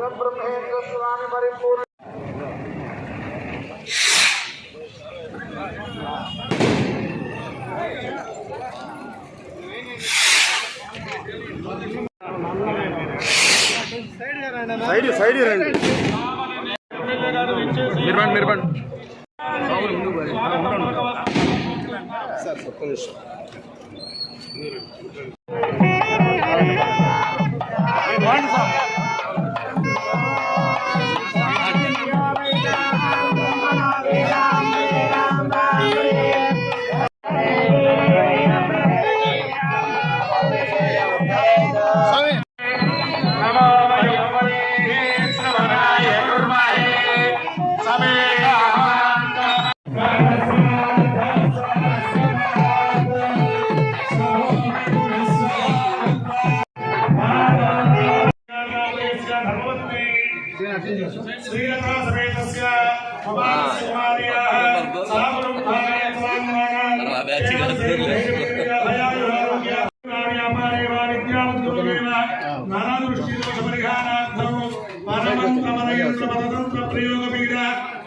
బ్రహ్మేంద్ర స్వామి పరిపూర్ణ సైడ్ రండి మీరు సార్ ఒక్క నిమిషం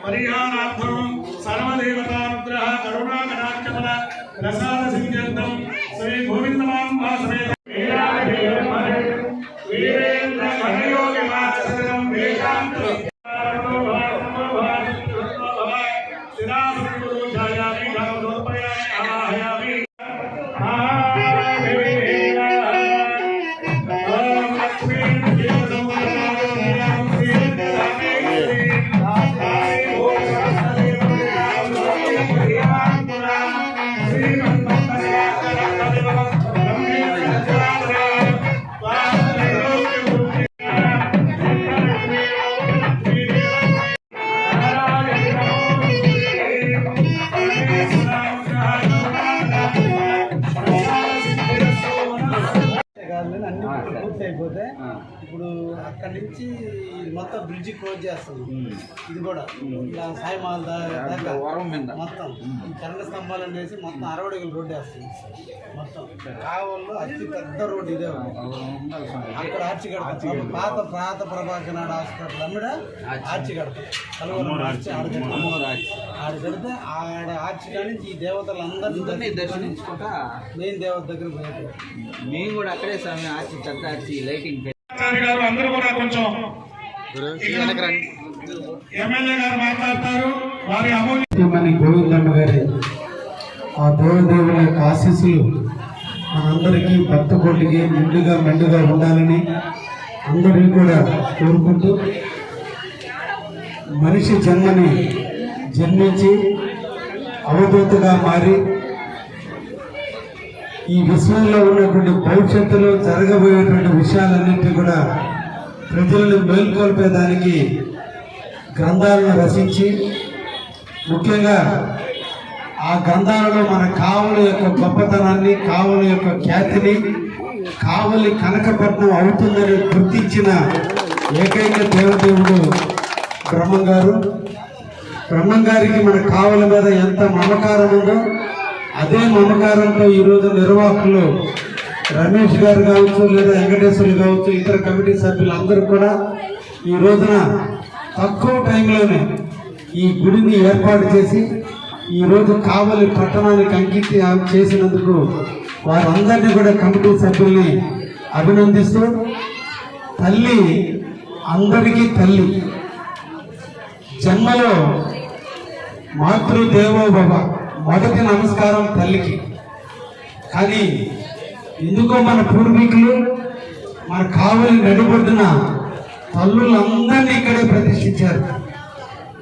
పరిహారార్థం సర్వదేవతానుగ్రహ కరుణాకటాక్షఫల ప్రసాద సిద్ధ్యర్థం శ్రీ గోవిందమాంబా సమేత వీరేంద్ర కనయోగి మాచరం వేదాంత అయిపోతే ఇప్పుడు అక్కడి నుంచి మొత్తం బ్రిడ్జి క్లోజ్ చేస్తుంది. ఇది కూడా ఇలా సాయిమాల దాకా మొత్తం కరెంట్ స్తంభాలు వేసి మొత్తం 60 అడుగుల రోడ్డు వేస్తుంది. మొత్తం కావల్లో అతి పెద్ద రోడ్డు ఇదే. అక్కడ ఆర్చి కడతాం. పాత ప్రభాకర్ నాడు హాస్పిటల్ అమ్మిడ ఆర్చి కడతాం. కలువరం ఆర్చి ఆడ కడితే ఆడ ఆర్చి కానీ ఈ దేవతలందరినీ దర్శించుకుంటా మెయిన్ దేవత దగ్గర పోయి మేము కూడా అక్కడే స్వామి ఆర్చి పెద్ద ఆర్చి లైటింగ్ అందరూ కూడా కొంచెం ఎమ్మెల్యే గారు మాట్లాడతారు. వారి అమూల్యమని గోవిందమ్మ గారి ఆ దేవదేవుల యొక్క ఆశీస్సులు మనందరికీ భక్త కోటికి మెండుగా ఉండాలని అందరినీ కూడా కోరుకుంటూ మనిషి జన్మించి అవధూతగా మారి ఈ విశ్వంలో ఉన్నటువంటి భవిష్యత్తులో జరగబోయేటువంటి విషయాలన్నింటినీ కూడా ప్రజలను మేల్కొల్పేదానికి గ్రంథాలను రచించి ముఖ్యంగా ఆ గ్రంథాలలో మన కావలి యొక్క గొప్పతనాన్ని, కావలి యొక్క ఖ్యాతిని, కావలి కనకపట్నం అవుతుందని గుర్తించిన ఏకైక దేవదేవుడు బ్రహ్మంగారికి మన కావలి మీద ఎంత మమకారం ఉందో అదే మమకారంతో ఈరోజు నిర్వాహకులు రమేష్ గారు కావచ్చు, లేదా వెంకటేశ్వర్లు కావచ్చు, ఇతర కమిటీ సభ్యులు అందరూ కూడా ఈ రోజున తక్కువ టైంలోనే ఈ గుడిని ఏర్పాటు చేసి ఈరోజు కావలి పట్టణానికి అంకితం చేసినందుకు వారందరినీ కూడా కమిటీ సభ్యుల్ని అభినందిస్తూ, తల్లి అందరికీ తల్లి, జన్మలో మాతృదేవోభవ, మొదటి నమస్కారం తల్లికి. కానీ ఎందుకో మన పూర్వీకులు మన కావలి నడిబొడ్డున తల్లులందరినీ ఇక్కడే ప్రతిష్ఠించారు.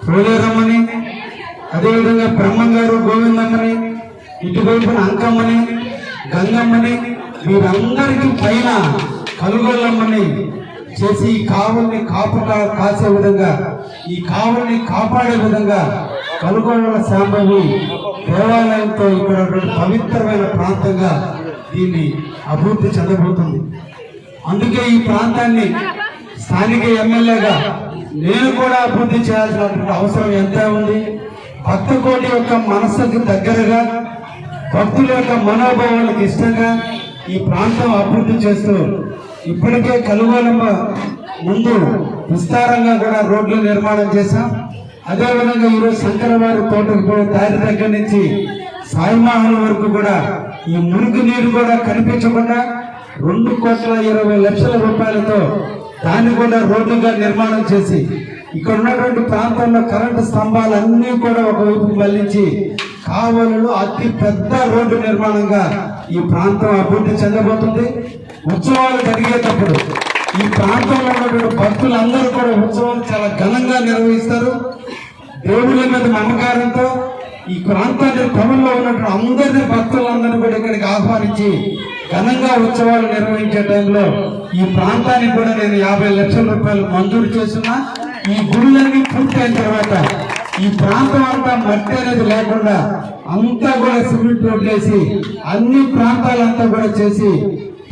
పోలేరమ్మని, అదేవిధంగా బ్రహ్మంగారు గోవిందమ్మని, ఇటువైపున అంకమ్మని, గంగమ్మని, వీరందరికీ పైన కలుగొల్లమ్మని చేసి ఈ కావల్ని కాసే విధంగా, ఈ కావల్ని కాపాడే విధంగా కలుగొల్ల శాంభవి దేవాలయంతో ఇక్కడ పవిత్రమైన ప్రాంతంగా దీన్ని అభివృద్ధి చెందబోతుంది. అందుకే ఈ ప్రాంతాన్ని స్థానిక ఎమ్మెల్యేగా నేను కూడా అభివృద్ధి చేయాల్సినటువంటి అవసరం ఎంత ఉంది. భక్తకోటి యొక్క మనస్సుకు దగ్గరగా, భక్తుల యొక్క మనోభావాలకు ఇష్టంగా ఈ ప్రాంతం అభివృద్ధి చేస్తూ ఇప్పటికే కలువలమ్మ ముందు విస్తారంగా కూడా రోడ్లు నిర్మాణం చేశాం. అదేవిధంగా ఈరోజు శంకరవారి తోటకు పోయే దారి దగ్గర నుంచి సాయిమహల్ వరకు కూడా ఈ మురికి నీరు కూడా కనిపించకుండా 2,20,00,000 రూపాయలతో దాన్ని కూడా రోడ్లుగా నిర్మాణం చేసి ఇక్కడ ఉన్నటువంటి ప్రాంతంలో కరెంటు స్తంభాలన్నీ కూడా ఒకవైపు మళ్లించి కావలలో అతి పెద్ద రోడ్డు నిర్మాణంగా ఈ ప్రాంతం అభివృద్ధి చెందబోతుంది. ఉత్సవాలు జరిగేటప్పుడు ఈ ప్రాంతంలో ఉన్నటువంటి భక్తులందరూ కూడా ఉత్సవాలు చాలా ఘనంగా నిర్వహిస్తారు. దేవుళ్ళ మీద నమ్మకారంతో ఈ ప్రాంతాన్ని టౌన్లో ఉన్నటువంటి అందరినీ భక్తులందరినీ కూడా ఇక్కడికి ఆహ్వానించి ఘనంగా ఉత్సవాలు నిర్వహించే టైంలో ఈ ప్రాంతానికి కూడా నేను 50 లక్షల రూపాయలు మంజూరు చేస్తున్నా. ఈ గుడులన్నీ పూర్తయిన తర్వాత ఈ ప్రాంతం అంతా మట్టి అనేది లేకుండా అంతా కూడా సిమెంట్ రోడ్లు వేసి అన్ని ప్రాంతాలంతా కూడా చేసి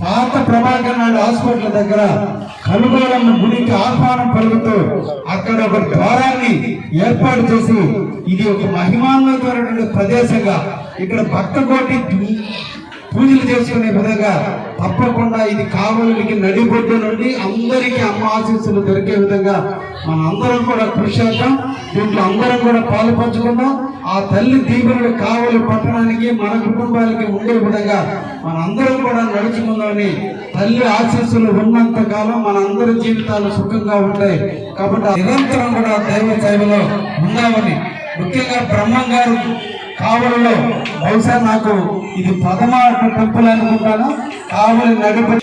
పాత ప్రభాకర్ నాయుడు హాస్పిటల్ దగ్గర కలుగోలమ్మ గుడికి ఆహ్వానం పలుకుతూ అక్కడ ఒక ద్వారాన్ని ఏర్పాటు చేసి ఇది ఒక మహిమాన్వితమైనటువంటి ప్రదేశంగా ఇక్కడ భక్తకోటి పూజలు చేసుకునే విధంగా తప్పకుండా ఇది కావలికి నడిబొడ్డు నుండి అందరికీ అమ్మ ఆశీస్సులు దొరికే విధంగా మన అందరం కూడా కృషి చేద్దాం. దీంట్లో అందరం కూడా పాలు పంచుకుందాం. ఆ తల్లి దీవెనలు కావలి పట్టణానికి మన కుటుంబాలకి ఉండే విధంగా మన అందరం కూడా నడుచుకుందామని, తల్లి ఆశీస్సులు ఉన్నంత కాలం మన అందరి జీవితాలు సుఖంగా ఉంటాయి. కాబట్టి నిరంతరం కూడా దైవ సేవలో ఉందామని, ముఖ్యంగా బ్రహ్మం గారు కావలిలో బహుశా నాకు ఇది 13వ టెంపుల్ అనుకుంటాను. కావలి నడిపి